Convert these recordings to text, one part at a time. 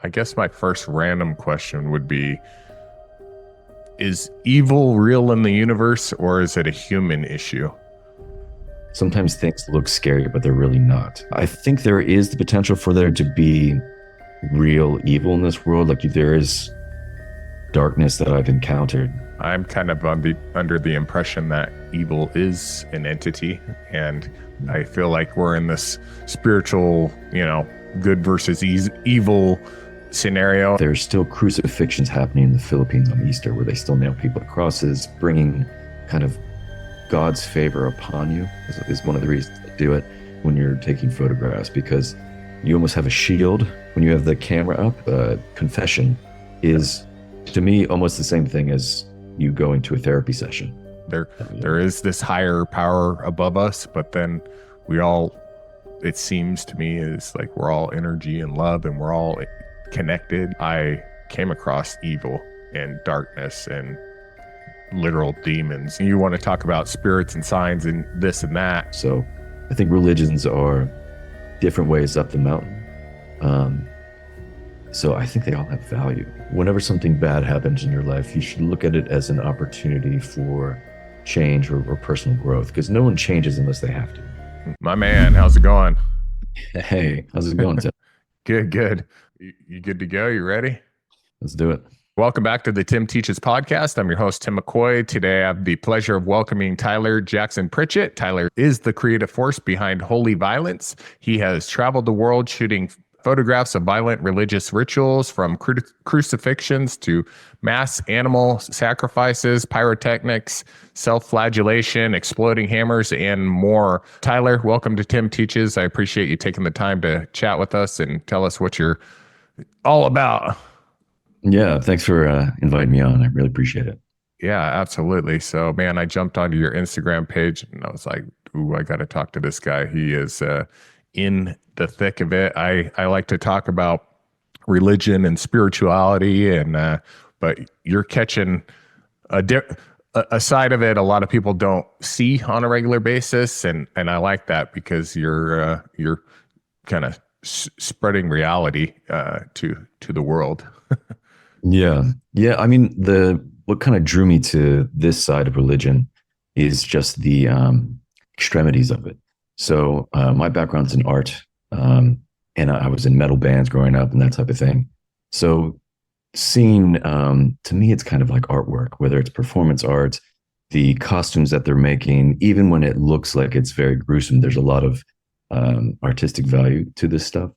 I guess my first random question would be, is evil real in the universe, or is it a human issue? Sometimes things look scary, but they're really not. I think there is the potential for there to be real evil in this world. Like there is darkness that I've encountered. I'm kind of under the impression that evil is an entity, and I feel like we're in this spiritual, good versus evil scenario. There's still crucifixions happening in the Philippines on Easter where they still nail people to crosses, bringing kind of God's favor upon you is one of the reasons they do it when you're taking photographs, because you almost have a shield when you have the camera up. Confession is, to me, almost the same thing as you going to a therapy session. There is this higher power above us, but then we all, it seems to me, is like we're all energy and love, and we're all connected. I came across evil and darkness and literal demons. You want to talk about spirits and signs and this and that. So I think religions are different ways up the mountain. So I think they all have value. Whenever something bad happens in your life, you should look at it as an opportunity for change or personal growth, because no one changes unless they have to. My man, how's it going? Hey, how's it going, Tim? Good. You good to go? You ready? Let's do it. Welcome back to the Tim Teaches podcast. I'm your host, Tim McCoy. Today, I have the pleasure of welcoming Tyler Jackson Pritchett. Tyler is the creative force behind Holy Violence. He has traveled the world shooting photographs of violent religious rituals, from crucifixions to mass animal sacrifices, pyrotechnics, self-flagellation, exploding hammers, and more. Tyler, welcome to Tim Teaches. I appreciate you taking the time to chat with us and tell us what you're all about. Yeah, thanks for inviting me on. I really appreciate it. Yeah, absolutely. So, man, I jumped onto your Instagram page and I was like, ooh, I got to talk to this guy. He is in the thick of it. I like to talk about religion and spirituality, and but you're catching a side of it a lot of people don't see on a regular basis, and I like that because you're kind of spreading reality to the world. Yeah. I mean, what kind of drew me to this side of religion is just the extremities of it. So my background's in art, and I was in metal bands growing up and that type of thing. So seeing, to me, it's kind of like artwork, whether it's performance art, the costumes that they're making, even when it looks like it's very gruesome, there's a lot of artistic value to this stuff.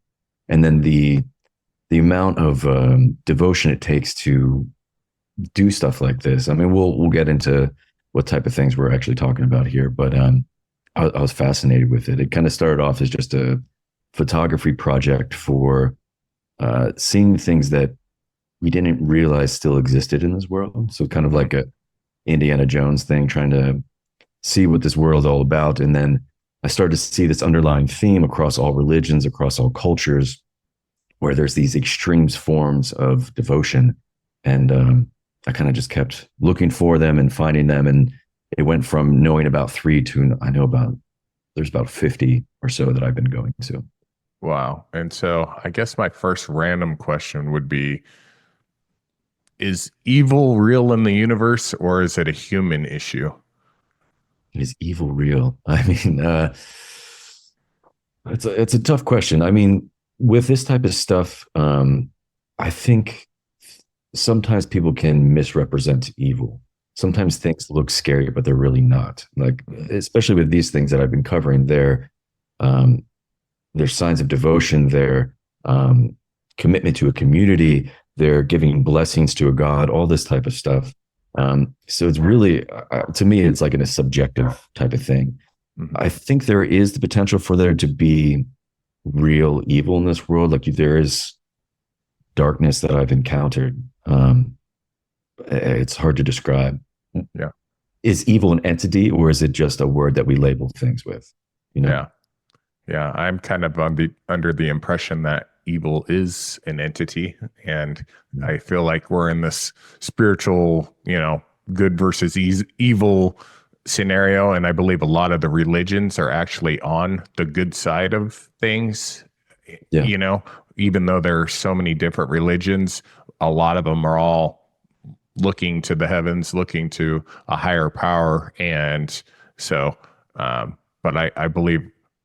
And then the amount of devotion it takes to do stuff like this. I mean, we'll get into what type of things we're actually talking about here, but I was fascinated with it. It kind of started off as just a photography project for seeing things that we didn't realize still existed in this world. So kind of like a Indiana Jones thing, trying to see what this world's all about. And then I started to see this underlying theme across all religions, across all cultures, where there's these extreme forms of devotion. And I kind of just kept looking for them and finding them. And it went from knowing about 3 to there's about 50 or so that I've been going to. Wow. And so I guess my first random question would be, is evil real in the universe, or is it a human issue? Is evil real? I mean, it's a tough question. I mean, with this type of stuff, I think sometimes people can misrepresent evil. Sometimes things look scary, but they're really not. Like, especially with these things that I've been covering, they're signs of devotion, they're commitment to a community, they're giving blessings to a God, all this type of stuff. So it's really, to me, it's like a subjective type of thing. Mm-hmm. I think there is the potential for there to be real evil in this world. Like there is darkness that I've encountered. It's hard to describe. Yeah. Is evil an entity, or is it just a word that we label things with? Yeah. I'm kind of under the impression that evil is an entity, and I feel like we're in this spiritual, good versus evil scenario. And I believe a lot of the religions are actually on the good side of things. Yeah. even though there are so many different religions, a lot of them are all looking to the heavens, looking to a higher power. And so, but I believe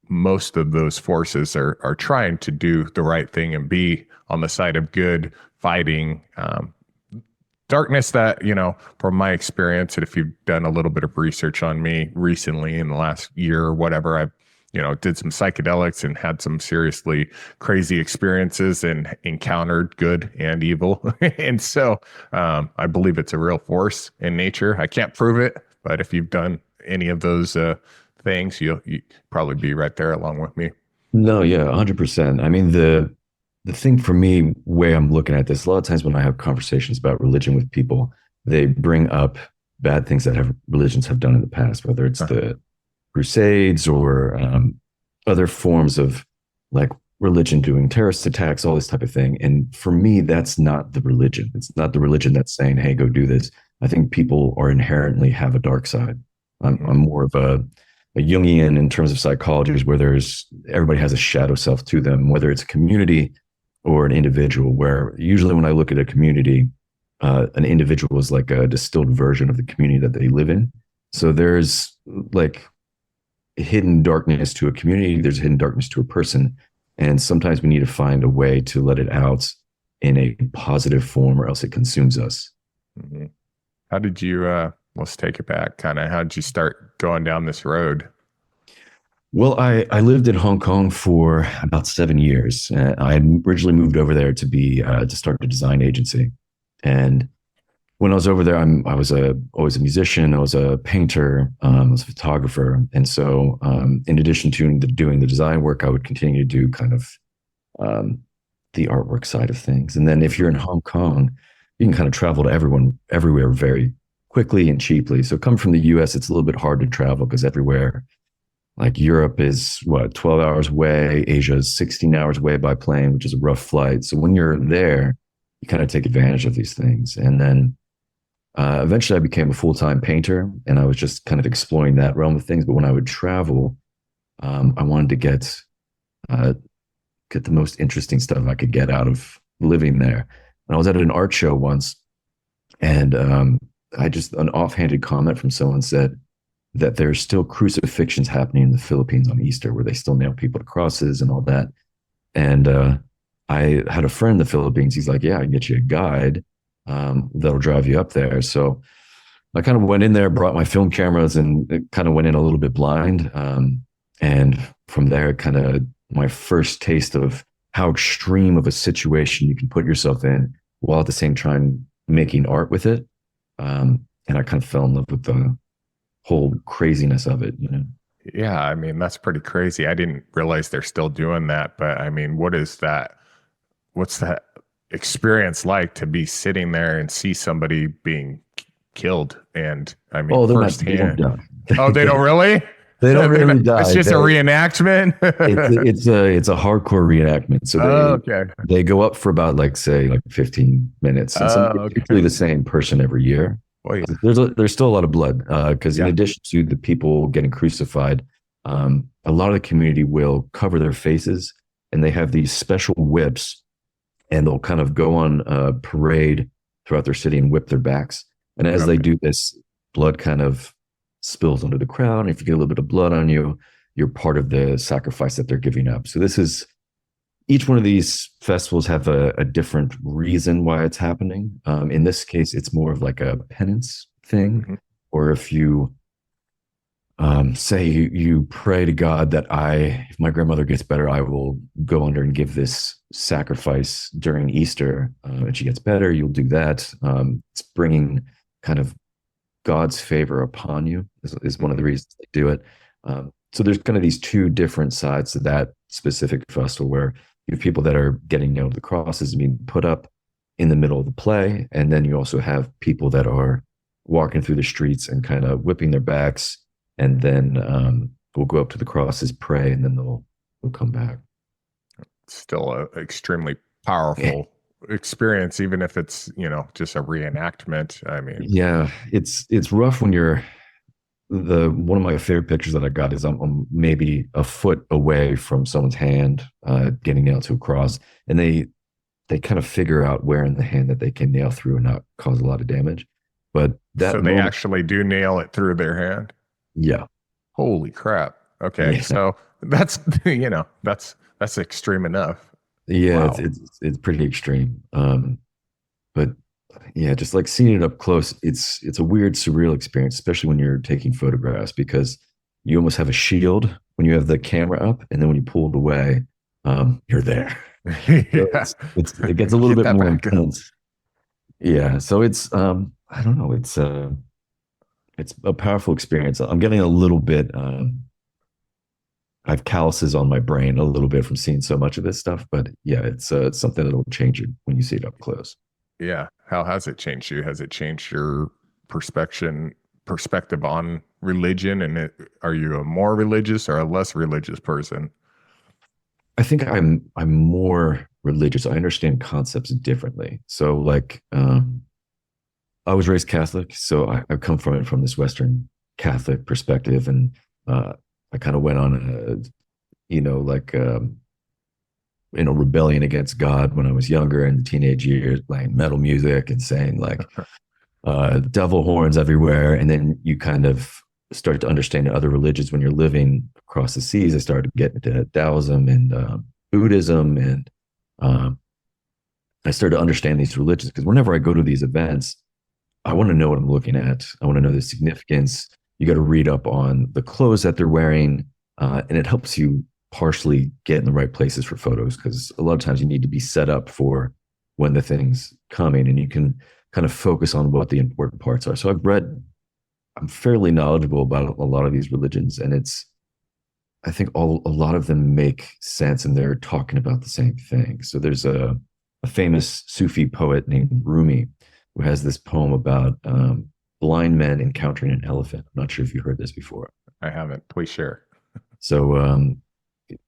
most of those forces are trying to do the right thing and be on the side of good, fighting darkness that, from my experience, and if you've done a little bit of research on me recently in the last year or whatever, I've, did some psychedelics and had some seriously crazy experiences and encountered good and evil. And so I believe it's a real force in nature. I can't prove it, but if you've done any of those things, you probably be right there along with me. No, yeah, 100%. I mean, the thing for me, way I'm looking at this, a lot of times when I have conversations about religion with people, they bring up bad things that religions have done in the past, whether it's the Crusades or other forms of like religion doing terrorist attacks, all this type of thing. And for me, that's not the religion. It's not the religion that's saying, "Hey, go do this." I think people are inherently have a dark side. I'm more of a Jungian in terms of psychology, where everybody has a shadow self to them, whether it's a community or an individual. Where usually when I look at a community, an individual is like a distilled version of the community that they live in. So there's like hidden darkness to a community, there's hidden darkness to a person. And sometimes we need to find a way to let it out in a positive form, or else it consumes us. Mm-hmm. How did you, let's take it back, kind of, how did you start going down this road? Well, I lived in Hong Kong for about 7 years. I had originally moved over there to start a design agency. And when I was over there, I was always a musician. I was a painter. I was a photographer. And so in addition to doing the design work, I would continue to do kind of the artwork side of things. And then if you're in Hong Kong, you can kind of travel to everywhere very quickly and cheaply. So coming from the US, it's a little bit hard to travel because everywhere, like Europe is 12 hours away. Asia is 16 hours away by plane, which is a rough flight. So when you're there, you kind of take advantage of these things. And then eventually I became a full-time painter, and I was just kind of exploring that realm of things. But when I would travel, I wanted to get the most interesting stuff I could get out of living there. And I was at an art show once, and an offhanded comment from someone said that there's still crucifixions happening in the Philippines on Easter, where they still nail people to crosses and all that. And I had a friend in the Philippines. He's like, "Yeah, I can get you a guide that'll drive you up there." So I kind of went in there, brought my film cameras, and it kind of went in a little bit blind. And from there, kind of my first taste of how extreme of a situation you can put yourself in while at the same time making art with it. And I kind of fell in love with the whole craziness of it, Yeah, I mean, that's pretty crazy. I didn't realize they're still doing that. But I mean, what's that experience like, to be sitting there and see somebody being killed? And I mean, firsthand. Oh, they don't really? They don't really die. It's just a reenactment. it's a hardcore reenactment. So they go up for about like 15 minutes. And it's usually the same person every year. Boy. There's still a lot of blood because in addition to the people getting crucified, a lot of the community will cover their faces, and they have these special whips, and they'll kind of go on a parade throughout their city and whip their backs. And as they do this, blood kind of spills onto the crowd. And if you get a little bit of blood on you, you're part of the sacrifice that they're giving up. So each one of these festivals have a different reason why it's happening. In this case, it's more of like a penance thing. Mm-hmm. Or if you say you pray to God that if my grandmother gets better, I will go under and give this sacrifice during Easter, and she gets better, you'll do that. It's bringing kind of God's favor upon you is one of the reasons they do it. So there's kind of these two different sides to that specific festival, where you have people that are getting nailed to the crosses and being put up in the middle of the play. And then you also have people that are walking through the streets and kind of whipping their backs, and then we'll go up to the crosses, pray, and then they'll come back. Still an extremely powerful experience, even if it's, just a reenactment. I mean, yeah, it's rough when you're the one of my favorite pictures that I got is I'm maybe a foot away from someone's hand, getting nailed to a cross, and they kind of figure out where in the hand that they can nail through and not cause a lot of damage. But So that they moment, actually do nail it through their hand. yeah, Holy crap. Okay. yeah, So that's, that's extreme enough. yeah, Wow. it's pretty extreme. But yeah, just like seeing it up close, it's a weird, surreal experience, especially when you're taking photographs because you almost have a shield when you have the camera up, and then when you pull it away, you're there. So Yeah. it gets a little Get bit that more back up. intense. Yeah, so it's I don't know, it's a powerful experience. I'm getting a little bit I have calluses on my brain a little bit from seeing so much of this stuff, but yeah, it's something that'll change you when you see it up close. Yeah. How has it changed you? Has it changed your perspective on religion? And are you a more religious or a less religious person? I think I'm more religious. I understand concepts differently. So like I was raised Catholic, so I come from it from this Western Catholic perspective, and I kind of went on a like rebellion against God when I was younger in the teenage years, playing metal music and saying like devil horns everywhere, and then you kind of start to understand other religions when you're living across the seas. I started to get into Taoism and Buddhism, and um, I started to understand these religions because whenever I go to these events, I want to know what I'm looking at. I want to know the significance. You got to read up on the clothes that they're wearing, and it helps you partially get in the right places for photos because a lot of times you need to be set up for when the thing's coming, and you can kind of focus on what the important parts are. So I'm fairly knowledgeable about a lot of these religions, and I think a lot of them make sense, and they're talking about the same thing. So there's a famous Sufi poet named Rumi who has this poem about blind men encountering an elephant. I'm not sure if you heard this before. I haven't. Please share. So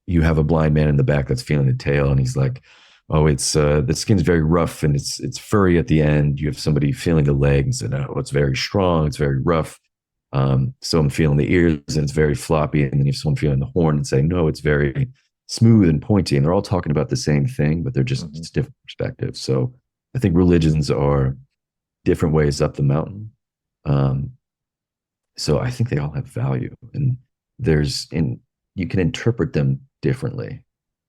you have a blind man in the back that's feeling the tail, and he's like, "Oh, it's the skin's very rough and it's furry at the end." You have somebody feeling the leg and said, "Oh, it's very strong, it's very rough." So I'm feeling the ears and it's very floppy, and then you have someone feeling the horn and saying, "No, it's very smooth and pointy." And they're all talking about the same thing, but they're just it's different perspectives. So I think religions are different ways up the mountain. Um, so I think they all have value, and you can interpret them differently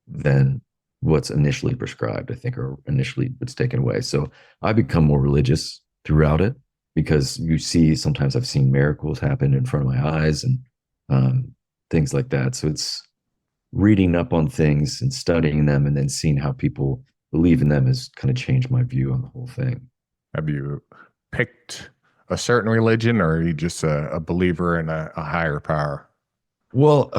than what's initially prescribed, I think, or initially what's taken away. So I become more religious throughout it because sometimes I've seen miracles happen in front of my eyes and things like that. So it's reading up on things and studying them and then seeing how people believe in them has kind of changed my view on the whole thing. Have you picked a certain religion or are you just a believer in a higher power? Well,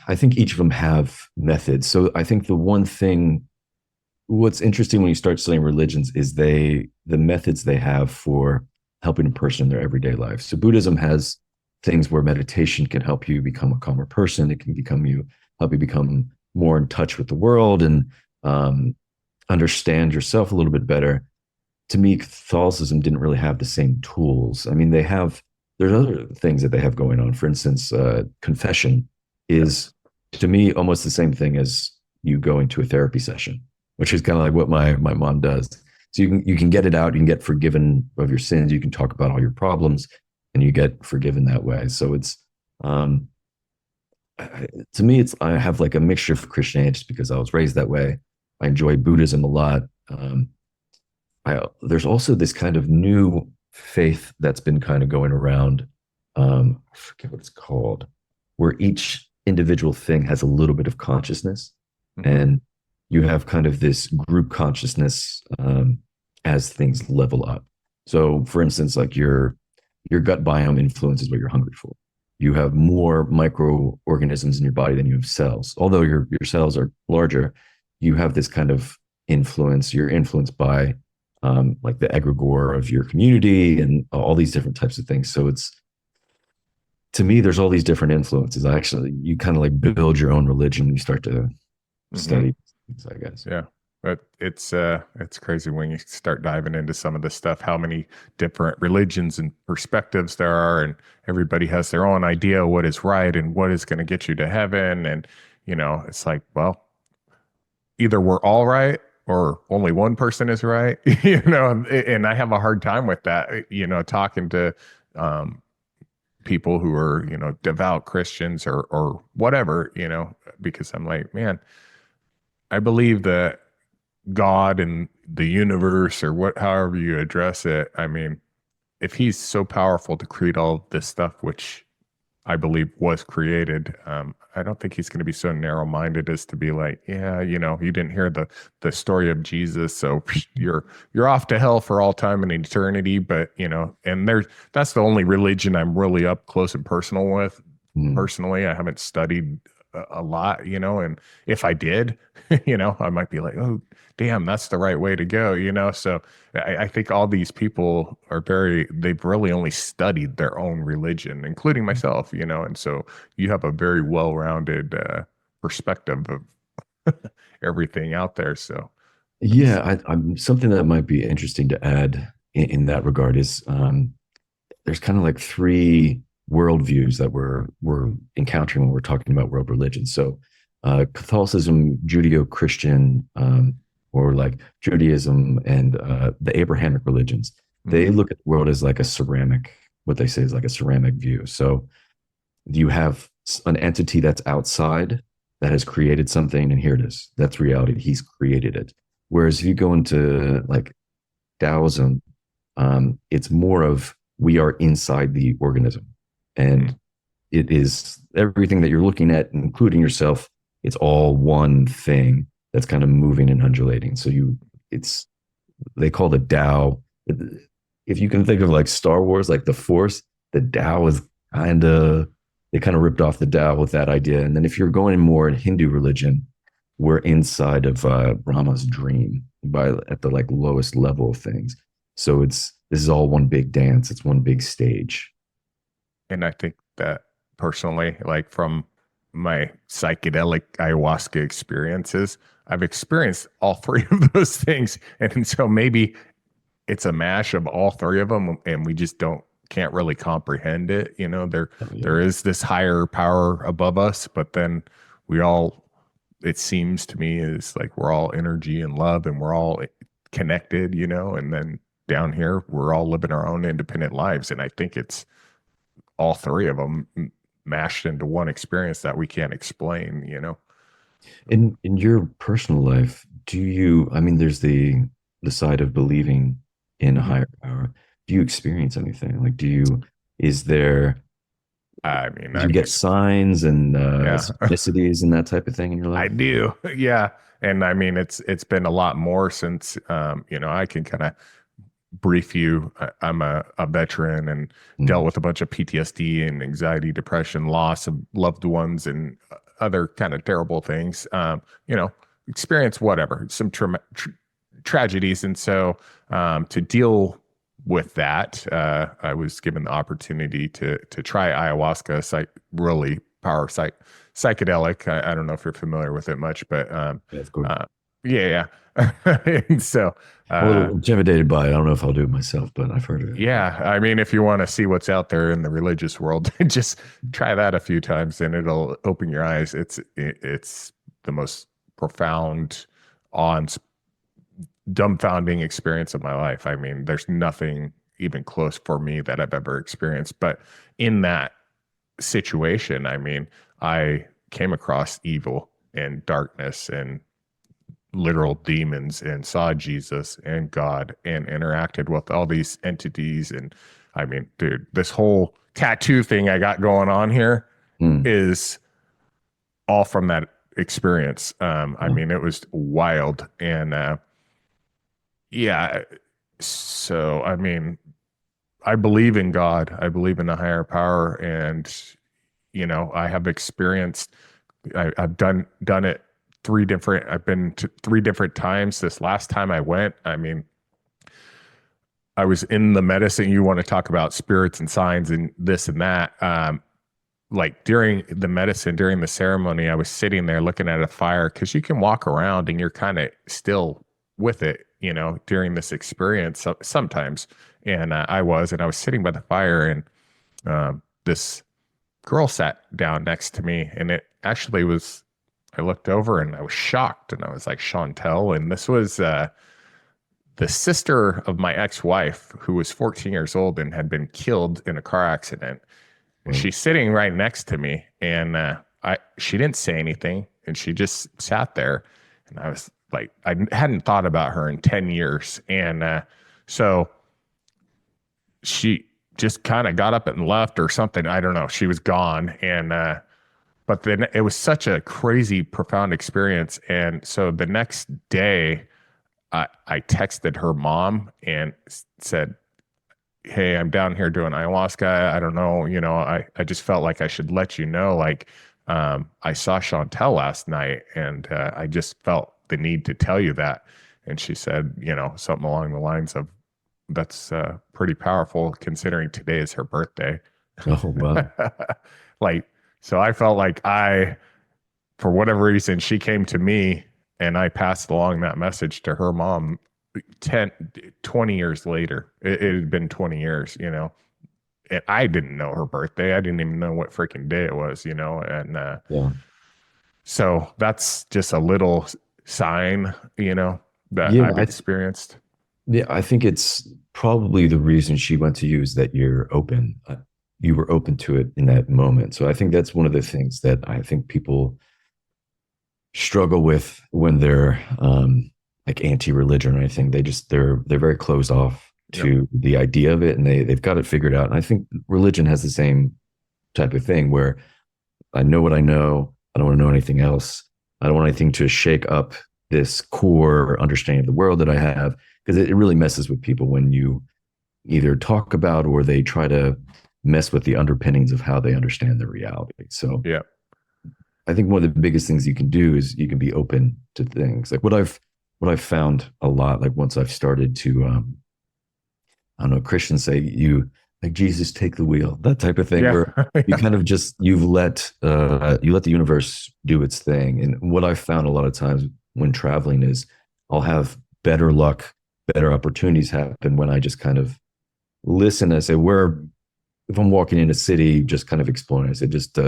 I think each of them have methods. So I think the one thing, what's interesting when you start studying religions is the methods they have for helping a person in their everyday life. So Buddhism has things where meditation can help you become a calmer person. It can help you become more in touch with the world and understand yourself a little bit better. To me, Catholicism didn't really have the same tools. I mean, there's other things that they have going on. For instance, confession is to me almost the same thing as you going to a therapy session, which is kind of like what my mom does. So you can get it out, you can get forgiven of your sins, you can talk about all your problems, and you get forgiven that way. So it's to me, I have like a mixture of Christianity just because I was raised that way. I enjoy Buddhism a lot. There's also this kind of new faith that's been kind of going around. I forget what it's called, where each individual thing has a little bit of consciousness, and you have kind of this group consciousness as things level up. So, for instance, like your gut biome influences what you're hungry for. You have more microorganisms in your body than you have cells. Although your cells are larger, you have this kind of influence. You're influenced by like the egregore of your community and all these different types of things. So to me, there's all these different influences. You kind of like build your own religion when you start to study things, I guess. Yeah. But it's crazy when you start diving into some of this stuff, how many different religions and perspectives there are, and everybody has their own idea of what is right and what is going to get you to heaven. And it's like, well, either we're all right or only one person is right, and I have a hard time with that, talking to um, people who are, devout Christians or whatever, because I'm like, man, I believe that God and the universe or however you address it. I mean, if he's so powerful to create all this stuff, which I believe was created, I don't think he's going to be so narrow-minded as to be like, yeah, you didn't hear the story of Jesus, so you're off to hell for all time and eternity. But and that's the only religion I'm really up close and personal with. Mm. Personally, I haven't studied a lot, and if I did, I might be like, oh, damn, that's the right way to go, So I think all these people they've really only studied their own religion, including myself, and so you have a very well-rounded perspective of everything out there. So, Yeah, I'm something that might be interesting to add in that regard is there's kind of like three worldviews that we're encountering when we're talking about world religions. So Catholicism, Judeo-Christian, or like Judaism and the Abrahamic religions, they look at the world as like a ceramic, what they say is like a ceramic view. So you have an entity that's outside that has created something, and here it is. That's reality. He's created it. Whereas if you go into like Taoism, it's more of we are inside the organism, and it is everything that you're looking at, including yourself. It's all one thing that's kind of moving and undulating. So they call the Tao. If you can think of like Star Wars, like the Force, the Tao is they kind of ripped off the Tao with that idea. And then if you're going more in Hindu religion, we're inside of Brahma's dream at the like lowest level of things. So this is all one big dance. It's one big stage. And I think that personally, like from my psychedelic ayahuasca experiences, I've experienced all three of those things. And so maybe it's a mash of all three of them, and we just can't really comprehend it. There is this higher power above us, but then it seems to me is like we're all energy and love, and we're all connected, and then down here, we're all living our own independent lives. And I think it's all three of them mashed into one experience that we can't explain. In your personal life, I mean, there's the side of believing in a higher power. Do you experience anything? Like, is there, I mean, do you get signs and yeah. synchronicities and that type of thing in your life? I do. Yeah. And I mean, it's been a lot more since, I can kind of brief you. I'm a veteran and dealt with a bunch of PTSD and anxiety, depression, loss of loved ones, and other kind of terrible things. Experience whatever, some tragedies. And so to deal with that, I was given the opportunity to try ayahuasca, really psychedelic. I don't know if you're familiar with it much, but That's good. yeah. And so I'm a little intimidated by it. I don't know if I'll do it myself, but I've heard of it. Yeah, I mean, if you want to see what's out there in the religious world, just try that a few times, and it'll open your eyes. It's the most profound, awe dumbfounding experience of my life. I mean, there's nothing even close for me that I've ever experienced. But in that situation, I mean, I came across evil and darkness and literal demons, and saw Jesus and God, and interacted with all these entities. And I mean, dude, this whole tattoo thing I got going on here is all from that experience. I mean, it was wild. And yeah, so I mean, I believe in God. I believe in a higher power, and I have experienced. I've done it I've been to 3 different times. This last time I went, I mean, I was in the medicine. You want to talk about spirits and signs and this and that. like during the medicine, during the ceremony, I was sitting there looking at a fire because you can walk around and you're kind of still with it, during this experience sometimes. And I was sitting by the fire, and this girl sat down next to me, and it actually was, I looked over and I was shocked, and I was like, Chantel. And this was the sister of my ex-wife, who was 14 years old and had been killed in a car accident. And she's sitting right next to me, and she didn't say anything, and she just sat there. And I was like, I hadn't thought about her in 10 years. And so she just kind of got up and left or something. I don't know. She was gone. And but then it was such a crazy, profound experience. And so the next day, I texted her mom and said, hey, I'm down here doing ayahuasca. I don't know, I just felt like I should let you know, like, I saw Chantel last night, and I just felt the need to tell you that. And she said, something along the lines of, that's pretty powerful considering today is her birthday. Oh, wow. Like, so I felt like for whatever reason, she came to me and I passed along that message to her mom 20 years later. It had been 20 years, and I didn't know her birthday. I didn't even know what freaking day it was, and Yeah. so that's just a little sign, that Yeah, I've experienced. Yeah, I think it's probably the reason she went to you is that you're open. You were open to it in that moment. So I think that's one of the things that I think people struggle with when they're like anti-religion or anything. They're very closed off to the idea of it, and they've got it figured out. And I think religion has the same type of thing where I know what I know. I don't want to know anything else. I don't want anything to shake up this core understanding of the world that I have, because it really messes with people when you either talk about or they try to mess with the underpinnings of how they understand their reality. So Yeah. I think one of the biggest things you can do is you can be open to things. Like what I've found a lot, like once I've started to, I don't know, Christians say you like Jesus take the wheel, that type of thing, where you kind of just, you let the universe do its thing. And what I've found a lot of times when traveling is I'll have better luck, better opportunities happen when I just kind of listen. I say, if I'm walking in a city, just kind of exploring, I say, just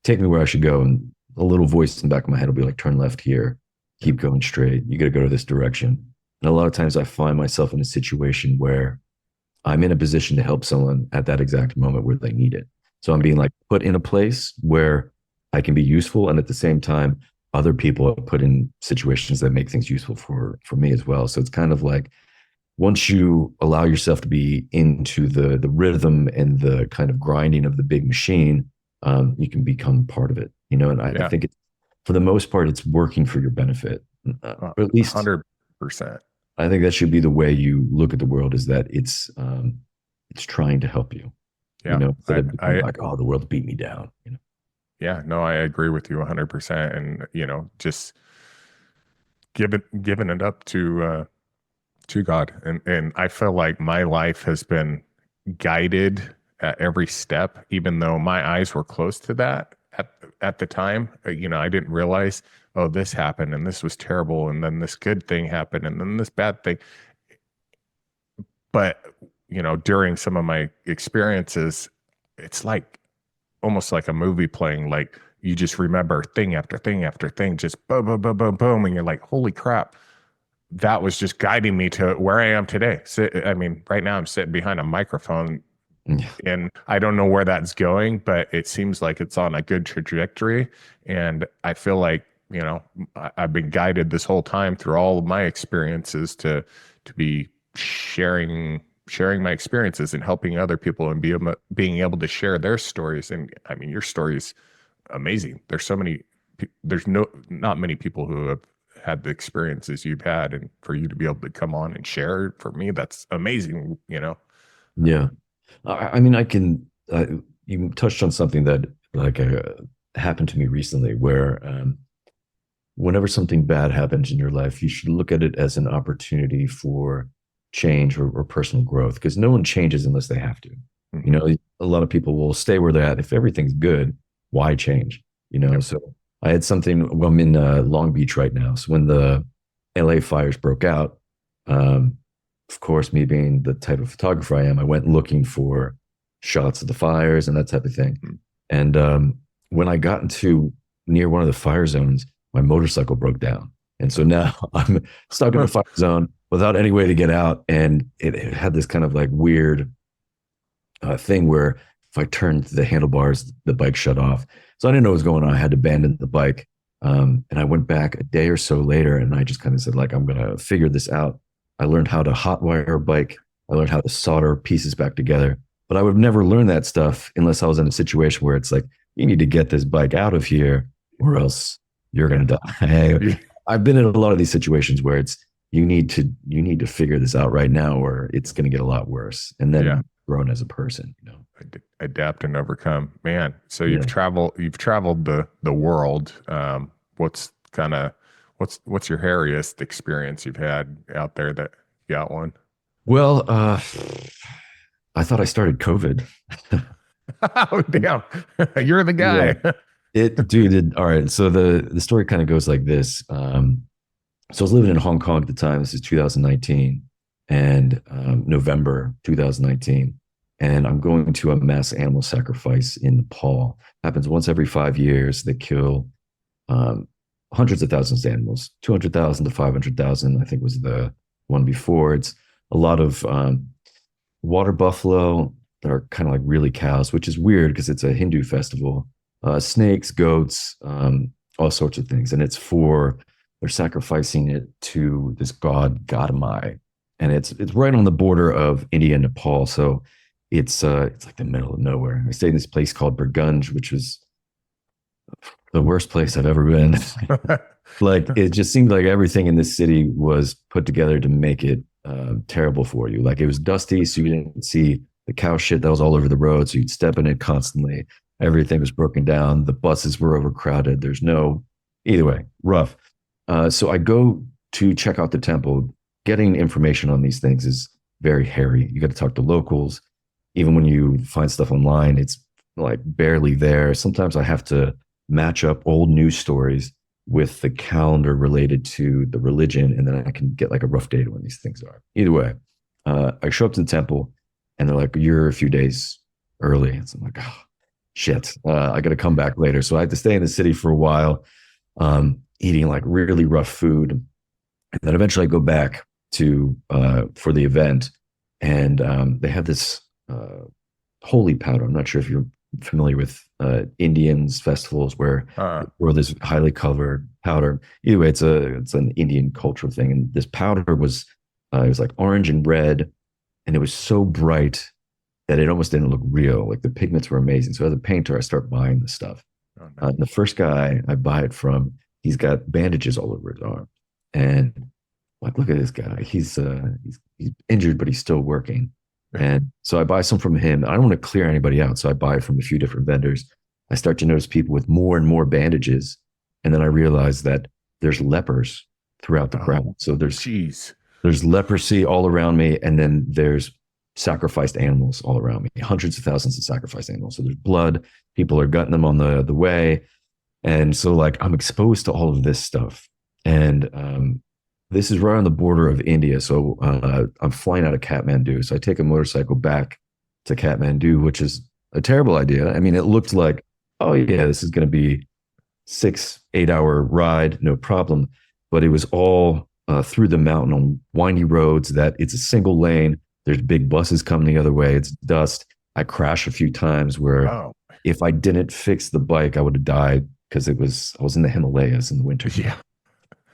take me where I should go. And a little voice in the back of my head will be like, turn left here, keep going straight. You got to go to this direction. And a lot of times I find myself in a situation where I'm in a position to help someone at that exact moment where they need it. So I'm being like put in a place where I can be useful. And at the same time, other people are put in situations that make things useful for me as well. So it's kind of like, once you allow yourself to be into the rhythm and the kind of grinding of the big machine, you can become part of it, and I think for the most part, it's working for your benefit, or at least 100%. I think that should be the way you look at the world, is that it's trying to help you, instead of like, oh, the world beat me down, Yeah, no, I agree with you 100%. And, just giving it up to God. And I feel like my life has been guided at every step, even though my eyes were closed to that at the time. I didn't realize, oh, this happened and this was terrible. And then this good thing happened and then this bad thing. But, during some of my experiences, it's like almost like a movie playing, like you just remember thing after thing after thing, just boom, boom, boom, boom, boom. And you're like, holy crap, that was just guiding me to where I am today. So, I mean, right now I'm sitting behind a microphone and I don't know where that's going, but it seems like it's on a good trajectory. And I feel like, I've been guided this whole time through all of my experiences to be sharing my experiences and helping other people and being able to share their stories. And I mean, your story's amazing. There's not many people who have had the experiences you've had, and for you to be able to come on and share, for me, that's amazing. Yeah. I mean, you touched on something that like happened to me recently, where whenever something bad happens in your life, you should look at it as an opportunity for change or personal growth, because no one changes unless they have to. You know, a lot of people will stay where they're at. If everything's good, why change? You know, Yep. so I had something. Well, I'm in Long Beach right now. So when the LA fires broke out, um, of course, me being the type of photographer I am, I went looking for shots of the fires and that type of thing. Mhm. And when I got into near one of the fire zones, my motorcycle broke down. And so now I'm stuck in the fire zone without any way to get out. And it had this kind of like weird thing where if I turned the handlebars, the bike shut off. So I didn't know what was going on. I had to abandon the bike. And I went back a day or so later and I just kind of said, like, I'm going to figure this out. I learned how to hotwire a bike. I learned how to solder pieces back together. But I would have never learned that stuff unless I was in a situation where it's like, you need to get this bike out of here or else you're going to die. I've been in a lot of these situations where it's, you need to figure this out right now or it's going to get a lot worse. And then grown as a person, you know. Adapt and overcome, man. So Yeah. you've traveled the world. What's your hairiest experience you've had out there that you got one? Well, I thought I started COVID. Oh, damn. You're the guy. Yeah. All right. So the story kind of goes like this. So I was living in Hong Kong at the time. This is 2019 and November 2019. And I'm going to a mass animal sacrifice in Nepal. Happens once every 5 years. They kill hundreds of thousands of animals, 200,000 to 500,000, I think was the one before. It's a lot of water buffalo that are kind of like really cows, which is weird because it's a Hindu festival. Snakes, goats, all sorts of things. And they're sacrificing it to this god, Gadamai. And it's right on the border of India and Nepal. So it's like the middle of nowhere. I stayed in this place called Burgunj, which was the worst place I've ever been. Like, it just seemed like everything in this city was put together to make it terrible for you. Like, it was dusty, so you didn't see the cow shit that was all over the road. So you'd step in it constantly. Everything was broken down. The buses were overcrowded. Either way, rough. So I go to check out the temple. Getting information on these things is very hairy. You got to talk to locals. Even when you find stuff online, it's like barely there. Sometimes I have to match up old news stories with the calendar related to the religion, and then I can get like a rough date when these things are. Either way, I show up to the temple, and they're like, "You're a few days early." So I'm like, "Oh, shit, I got to come back later." So I had to stay in the city for a while, eating like really rough food, and then eventually I go back to for the event, and they have this holy powder. I'm not sure if you're familiar with Indians festivals where this highly colored powder. Either way, it's an Indian cultural thing, and this powder was it was like orange and red, and it was so bright that it almost didn't look real. Like, the pigments were amazing. So as a painter, I start buying this stuff. Oh, no. The first guy I buy it from, he's got bandages all over his arm, and I'm like, look at this guy. He's injured, but he's still working. And so I buy some from him. I don't want to clear anybody out, so I buy it from a few different vendors. I start to notice people with more and more bandages, and then I realize that there's lepers throughout the crowd. So there's leprosy all around me, and then there's sacrificed animals all around me. Hundreds of thousands of sacrificed animals. So there's blood. People are gutting them on the way, and so like I'm exposed to all of this stuff, and this is right on the border of India. So I'm flying out of Kathmandu. So I take a motorcycle back to Kathmandu, which is a terrible idea. I mean, it looked like, oh yeah, this is going to be 6-8 hour ride, no problem. But it was all through the mountain on windy roads that it's a single lane. There's big buses coming the other way. It's dust. I crashed a few times where if I didn't fix the bike, I would have died because I was in the Himalayas in the winter. Yeah.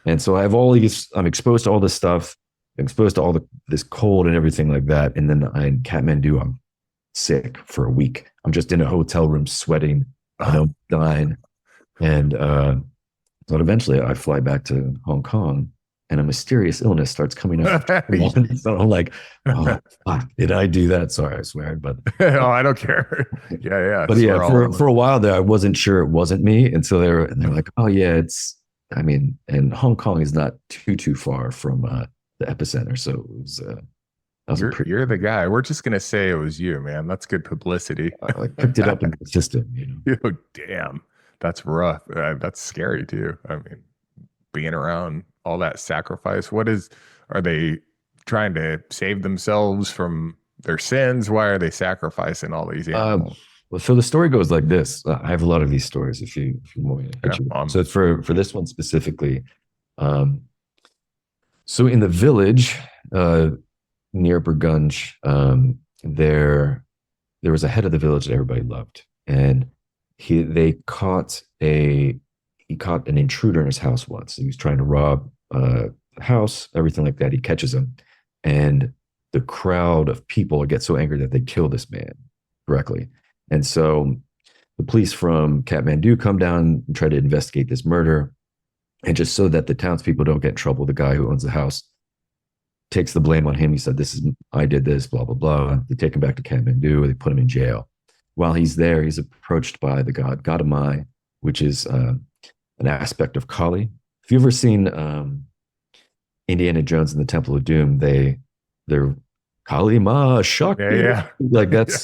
And so I have I'm exposed to all this stuff, I'm exposed to all this cold and everything like that. And then in Kathmandu, I'm sick for a week. I'm just in a hotel room sweating, dying. And but eventually I fly back to Hong Kong, and a mysterious illness starts coming up. So I'm like, oh, fuck, did I do that? Sorry, I swear. But oh, I don't care. Yeah. But yeah, for a while there, I wasn't sure it wasn't me. And so they're like, oh yeah, and Hong Kong is not too far from the epicenter. So it was That was a pretty. You're the guy. We're just gonna say it was you, man. That's good publicity. I like picked it up in the system, you know. Oh, damn, that's rough. That's scary too. I mean, being around all that sacrifice. Are they trying to save themselves from their sins? Why are they sacrificing all these animals? Well, so the story goes like this. I have a lot of these stories. If you want me to Yeah, hit you. So for this one specifically, so in the village near Burgunj, there was a head of the village that everybody loved, and he caught an intruder in his house once. He was trying to rob a house, everything like that. He catches him, and the crowd of people get so angry that they kill this man directly. And so the police from Kathmandu come down and try to investigate this murder. And just so that the townspeople don't get in trouble, the guy who owns the house takes the blame on him. He said, I did this, blah, blah, blah. They take him back to Kathmandu. They put him in jail. While he's there, he's approached by the god Gadamai, which is an aspect of Kali. If you've ever seen Indiana Jones and the Temple of Doom, they're Kali Ma Shakti. Yeah. Like that's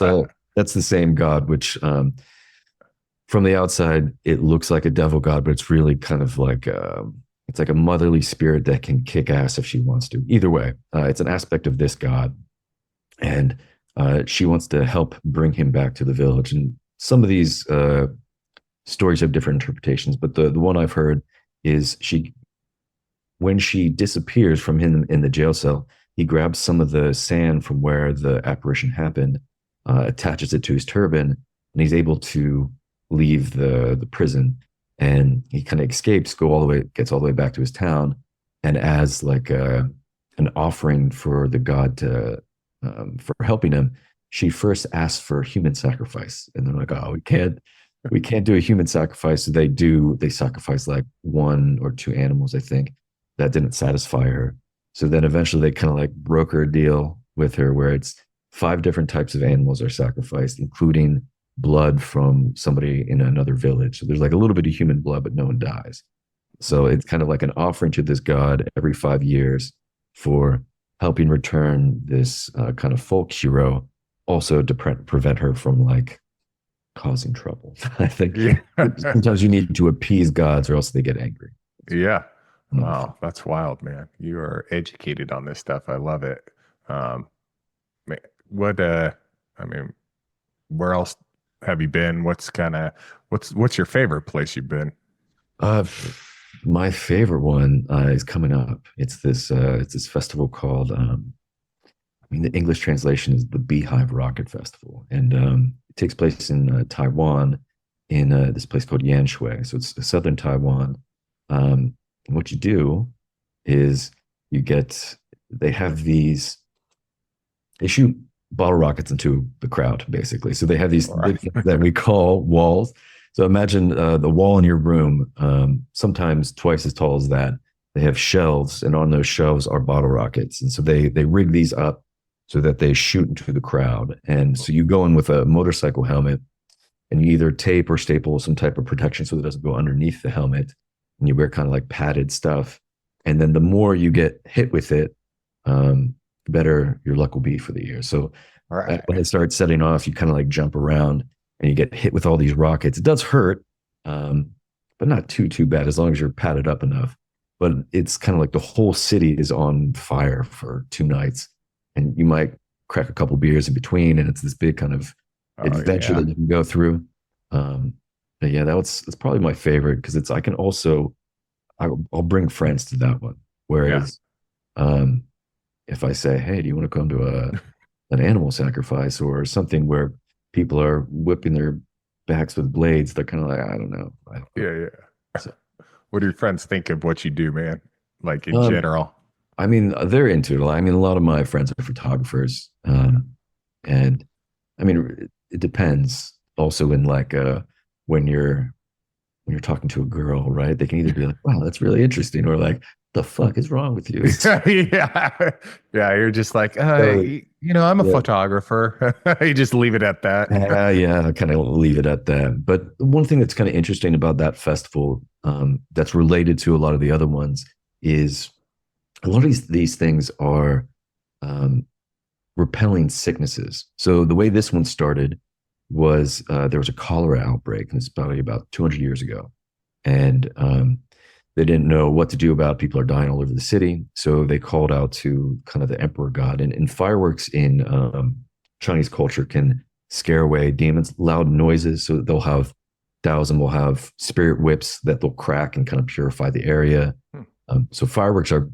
the same god, which from the outside it looks like a devil god, but it's really kind of like it's like a motherly spirit that can kick ass if she wants to. Either way, it's an aspect of this god, and she wants to help bring him back to the village. And some of these stories have different interpretations, but the one I've heard is when she disappears from him in the jail cell, he grabs some of the sand from where the apparition happened, attaches it to his turban, and he's able to leave the prison. And he kind of escapes, gets all the way back to his town, and as like an offering for the god for helping him, she first asks for human sacrifice, and they're like, "Oh, we can't do a human sacrifice." So they sacrifice like 1 or 2 animals, I think. That didn't satisfy her. So then eventually they kind of like broker a deal with her where it's 5 different types of animals are sacrificed, including blood from somebody in another village. So there's like a little bit of human blood, but no one dies. So it's kind of like an offering to this god every 5 years for helping return this kind of folk hero, also to prevent her from like causing trouble. I think sometimes you need to appease gods or else they get angry. Yeah. Wow, that's wild, man. You are educated on this stuff. I love it. I mean, where else have you been? What's your favorite place you've been? My favorite one is coming up. It's this festival called the English translation is the Beehive Rocket Festival, and it takes place in Taiwan, in this place called Yanshui. So it's southern Taiwan. What you do is they shoot bottle rockets into the crowd, basically. So they have these big things that we call walls. So imagine the wall in your room, sometimes twice as tall as that. They have shelves, and on those shelves are bottle rockets. And so they rig these up so that they shoot into the crowd. And so you go in with a motorcycle helmet, and you either tape or staple some type of protection so it doesn't go underneath the helmet. And you wear kind of like padded stuff. And then the more you get hit with it, the better your luck will be for the year. So when it starts setting off, you kind of like jump around and you get hit with all these rockets. It does hurt, but not too bad as long as you're padded up enough. But it's kind of like the whole city is on fire for 2 nights. And you might crack a couple beers in between, and it's this big kind of adventure that you can go through. But yeah, that's probably my favorite because I'll bring friends to that one. Whereas if I say, hey, do you want to come to an animal sacrifice or something where people are whipping their backs with blades, they're kind of like, I don't know. Yeah. So, what do your friends think of what you do, man? Like in general? I mean, they're into it. I mean, a lot of my friends are photographers. And I mean, it depends also in like when you're talking to a girl, right? They can either be like, wow, that's really interesting, or like, the fuck is wrong with you? Yeah. You're just like, I'm a photographer. You just leave it at that. I kind of leave it at that. But one thing that's kind of interesting about that festival, that's related to a lot of the other ones, is a lot of these things are repelling sicknesses. So the way this one started was there was a cholera outbreak, and it's probably about 200 years ago, and they didn't know what to do about it. People are dying all over the city, so they called out to kind of the emperor god. And fireworks in Chinese culture can scare away demons, loud noises. So they'll have Taoism will have spirit whips that they'll crack and kind of purify the area. So fireworks are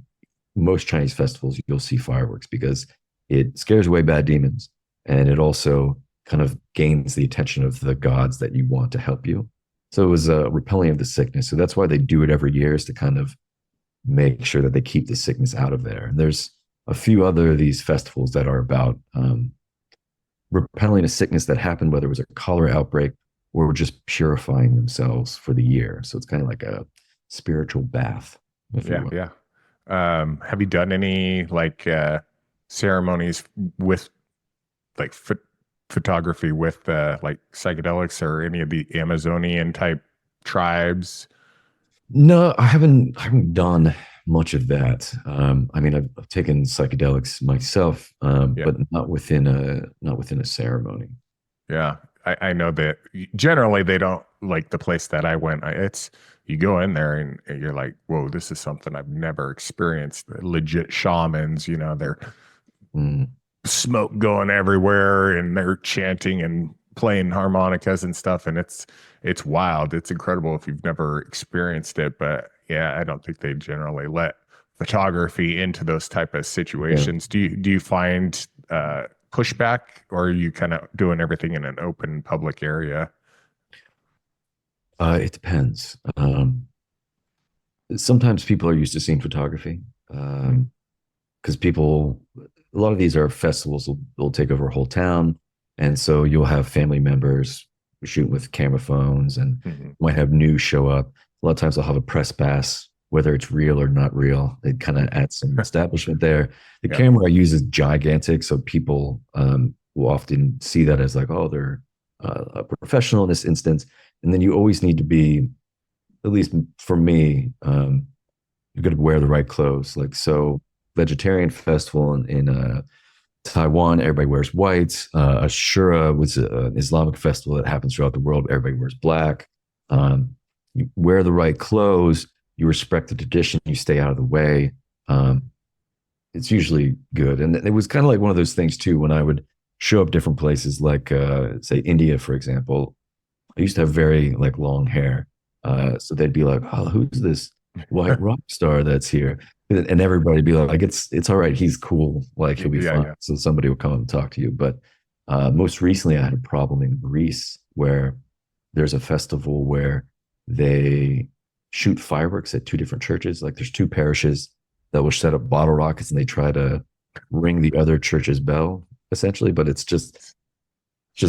most Chinese festivals. You'll see fireworks because it scares away bad demons, and it also kind of gains the attention of the gods that you want to help you. So it was a repelling of the sickness. So that's why they do it every year, is to kind of make sure that they keep the sickness out of there. And there's a few other of these festivals that are about repelling a sickness that happened, whether it was a cholera outbreak or just purifying themselves for the year. So it's kind of like a spiritual bath. Yeah. Have you done any like ceremonies with like photography with like psychedelics or any of the Amazonian type tribes? No, I haven't done much of that. I mean, I've taken psychedelics myself, but not within a ceremony. Yeah, I know that generally they don't, like the place that I went. It's you go in there and you're like, whoa, this is something I've never experienced. Legit shamans, they're smoke going everywhere and they're chanting and playing harmonicas and stuff, and it's wild. It's incredible if you've never experienced it. But yeah, I don't think they generally let photography into those type of situations. Do you find pushback, or are you kind of doing everything in an open public area? It depends. Sometimes people are used to seeing photography because a lot of these are festivals. They'll take over a whole town, and so you'll have family members shooting with camera phones, and might have news show up. A lot of times they'll have a press pass, whether it's real or not real. They kind of add some establishment there. The camera I use is gigantic, so people will often see that as like, oh, they're a professional in this instance. And then you always need to be, at least for me, you're going to wear the right clothes. Like, so vegetarian festival in Taiwan, everybody wears white. Ashura was an Islamic festival that happens throughout the world. Everybody wears black. You wear the right clothes. You respect the tradition. You stay out of the way. It's usually good. And it was kind of like one of those things too, when I would show up different places, like say India, for example. I used to have very like long hair. So they'd be like, oh, who's this white rock star that's here? And everybody'd be like, it's all right. He's cool. Like, he'll be fine. Yeah. So somebody will come and talk to you. But most recently I had a problem in Greece where there's a festival where they shoot fireworks at two different churches. Like, there's two parishes that will set up bottle rockets and they try to ring the other church's bell, essentially. But it's just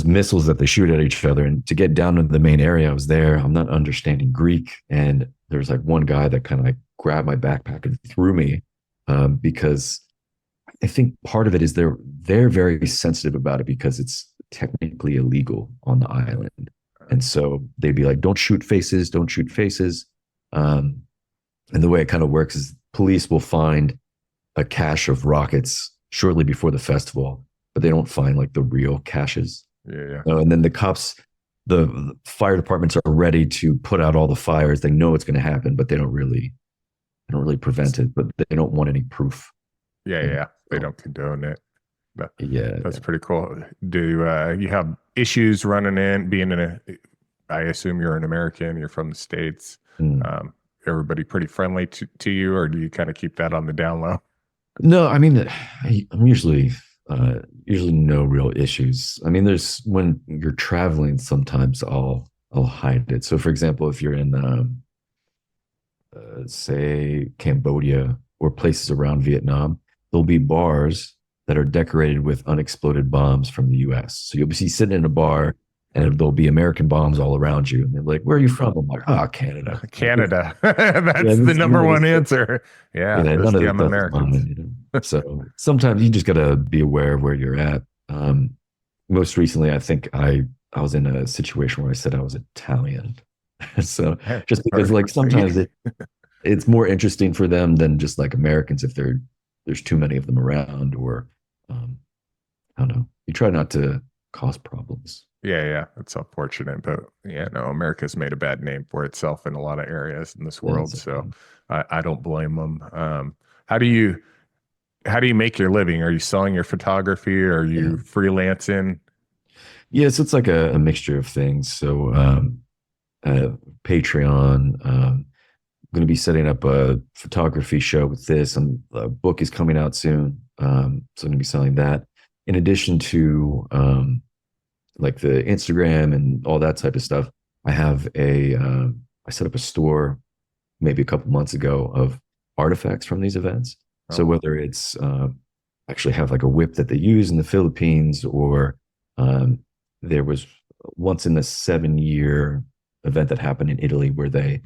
missiles that they shoot at each other. And to get down to the main area, I was there. I'm not understanding Greek. And there's like one guy that kind of like grabbed my backpack and threw me because I think part of it is they're very sensitive about it because it's technically illegal on the island. And so they'd be like, don't shoot faces, don't shoot faces. And the way it kind of works is police will find a cache of rockets shortly before the festival, but they don't find like the real caches. Yeah. And then the cops, the fire departments are ready to put out all the fires. They know it's going to happen, but they don't really prevent it, but they don't want any proof. Yeah. They don't condone it. That's pretty cool. Do you have issues running in, being I assume you're an American, you're from the States. Everybody pretty friendly to you, or do you kind of keep that on the down low? No, I mean, I'm usually no real issues. I mean, there's, when you're traveling, sometimes I'll hide it. So for example, if you're in say Cambodia or places around Vietnam, there'll be bars that are decorated with unexploded bombs from the US. So you'll be sitting in a bar and there'll be American bombs all around you. And they're like, where are you from? I'm like, Canada. Canada. That's the number one answer. Yeah, none of I'm American. So sometimes you just got to be aware of where you're at. Most recently, I think I was in a situation where I said I was Italian. So just because like sometimes it's more interesting for them than just like Americans if there's too many of them around, or I don't know. You try not to cause problems. Yeah, yeah, it's unfortunate, but yeah, no, America's made a bad name for itself in a lot of areas in this Yeah, world, so exactly. I don't blame them. How do you how do you make your living? Are you selling your photography? Are Yeah. you freelancing? Yeah, so it's like a mixture of things. So uh, Patreon, going to be setting up a photography show with this, and a book is coming out soon. So I'm going to be selling that. In addition to like the Instagram and all that type of stuff, I have I set up a store maybe a couple months ago of artifacts from these events. Oh, So wow. whether it's actually have like a whip that they use in the Philippines, or um, there was once in a 7 year event that happened in Italy where they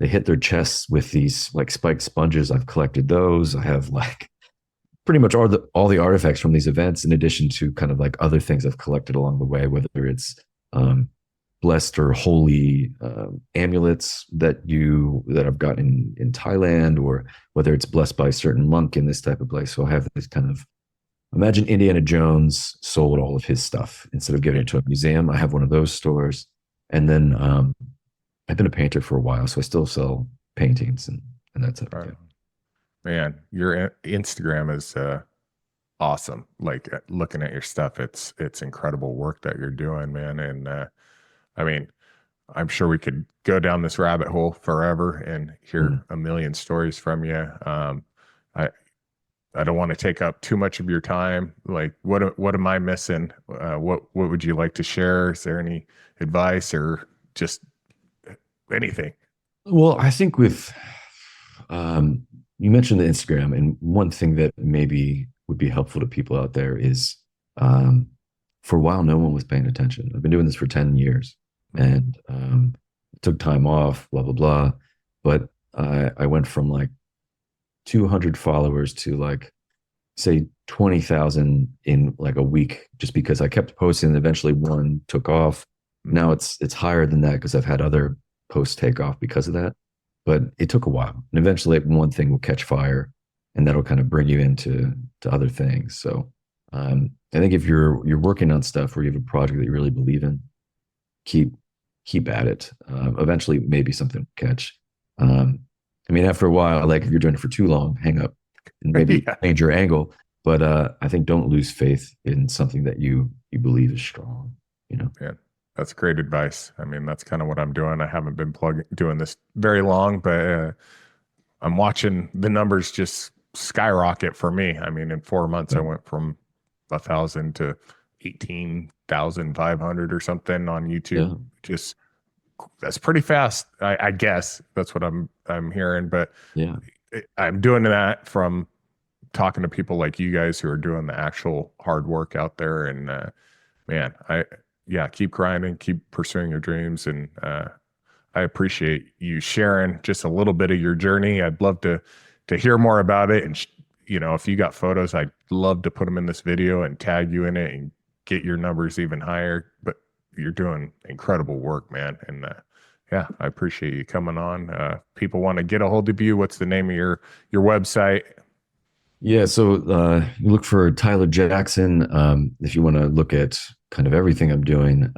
hit their chests with these like spiked sponges. I've collected those. I have like pretty much all the artifacts from these events, in addition to kind of like other things I've collected along the way, whether it's um, blessed or holy amulets that I've gotten in Thailand, or whether it's blessed by a certain monk in this type of place. So I have this kind of, imagine Indiana Jones sold all of his stuff instead of giving Yeah, it to a museum. I have one of those stores, and then I've been a painter for a while, so I still sell paintings and that type of right thing. on. Man, your Instagram is awesome. Like looking at your stuff, it's incredible work that you're doing, man. And I mean, I'm sure we could go down this rabbit hole forever and Mm. hear a million stories from you. I I don't want to take up too much of your time. Like, what am I missing? What would you like to share? Is there any advice or just anything? Well, I think with um, you mentioned the Instagram, and one thing that maybe would be helpful to people out there is um, for a while, no one was paying attention. I've been doing this for 10 years, Mhm. and took time off, blah, blah, blah. But I went from like 200 followers to like, say, 20,000 in like a week, just because I kept posting, and eventually one took off. Now it's higher than that because I've had other posts take off because of that. But it took a while, and eventually one thing will catch fire, and that'll kind of bring you into to other things. So I think if you're working on stuff where you have a project that you really believe in, keep keep at it. Eventually, maybe something will catch. Um, I mean, after a while, like if you're doing it for too long, hang up and maybe Yeah, change your angle. But I think don't lose faith in something that you believe is strong. You know. yeah, that's great advice. I mean, that's kind of what I'm doing. I haven't been plugging doing this very long, but I'm watching the numbers just skyrocket for me. I mean, in 4 months, I Right. went from 1,000 to 18,500 or something on YouTube. Yeah. Just that's pretty fast, I guess. That's what I'm hearing. But Yeah. I'm doing that from talking to people like you guys who are doing the actual hard work out there. And man, yeah, keep grinding, keep pursuing your dreams, and I appreciate you sharing just a little bit of your journey. I'd love to hear more about it, and if you got photos, I'd love to put them in this video and tag you in it and get your numbers even higher. But you're doing incredible work, man, and yeah, I appreciate you coming on. People want to get a hold of you. What's the name of your website? Yeah, so you look for Tyler Jackson. If you want to look at kind of everything I'm doing,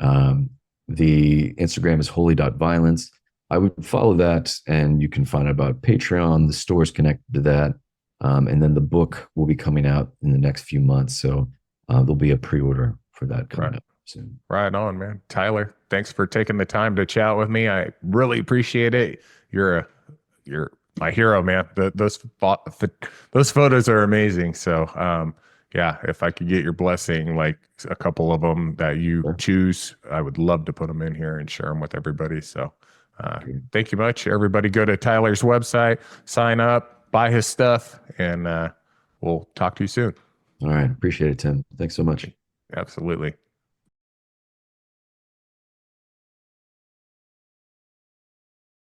the Instagram is holy.violence. I would follow that, and you can find out about Patreon. The store is connected to that. And then the book will be coming out in the next few months. So there'll be a pre order for that Right. coming up soon. Right on, man. Tyler, thanks for taking the time to chat with me. I really appreciate it. You're my hero, man. Those photos are amazing. So, yeah, if I could get your blessing, like a couple of them that you Sure. choose, I would love to put them in here and share them with everybody. So, Okay. thank you much. Everybody go to Tyler's website, sign up, buy his stuff, and we'll talk to you soon. All right. Appreciate it, Tim. Thanks so much. Absolutely.